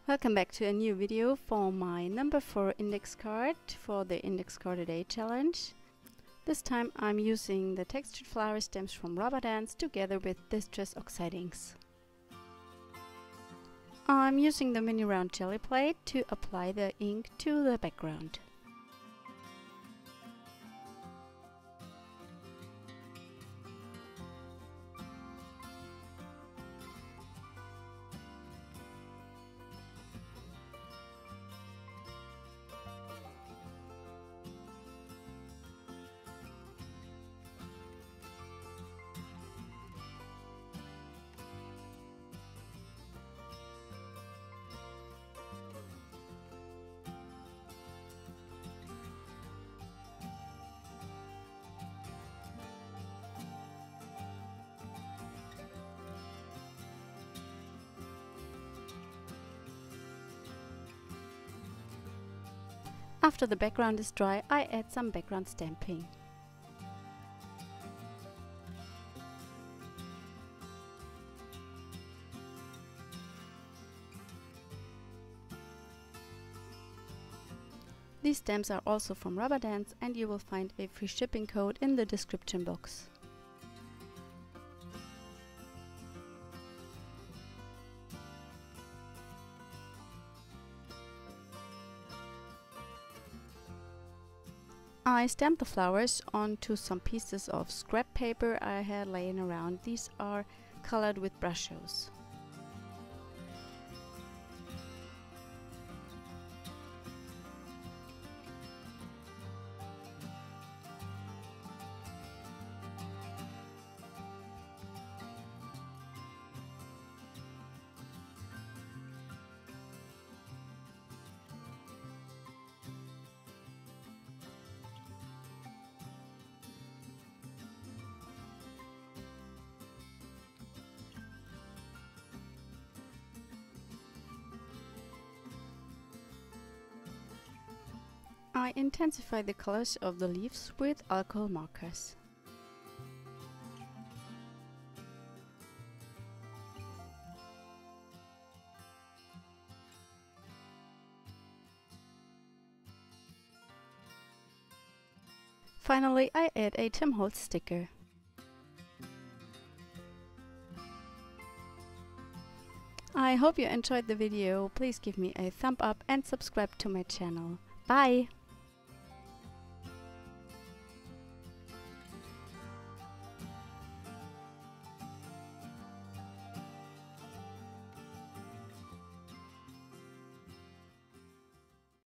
Welcome back to a new video for my number 4 index card for the Index Card a Day challenge. This time I'm using the textured flower stems from Rubber Dance together with Distress Oxides. I'm using the mini round jelly plate to apply the ink to the background. After the background is dry, I add some background stamping. These stamps are also from Rubber Dance, and you will find a free shipping code in the description box. I stamped the flowers onto some pieces of scrap paper I had laying around. These are colored with brushes. I intensify the colors of the leaves with alcohol markers. Finally, I add a Tim Holtz sticker. I hope you enjoyed the video. Please give me a thumb up and subscribe to my channel. Bye!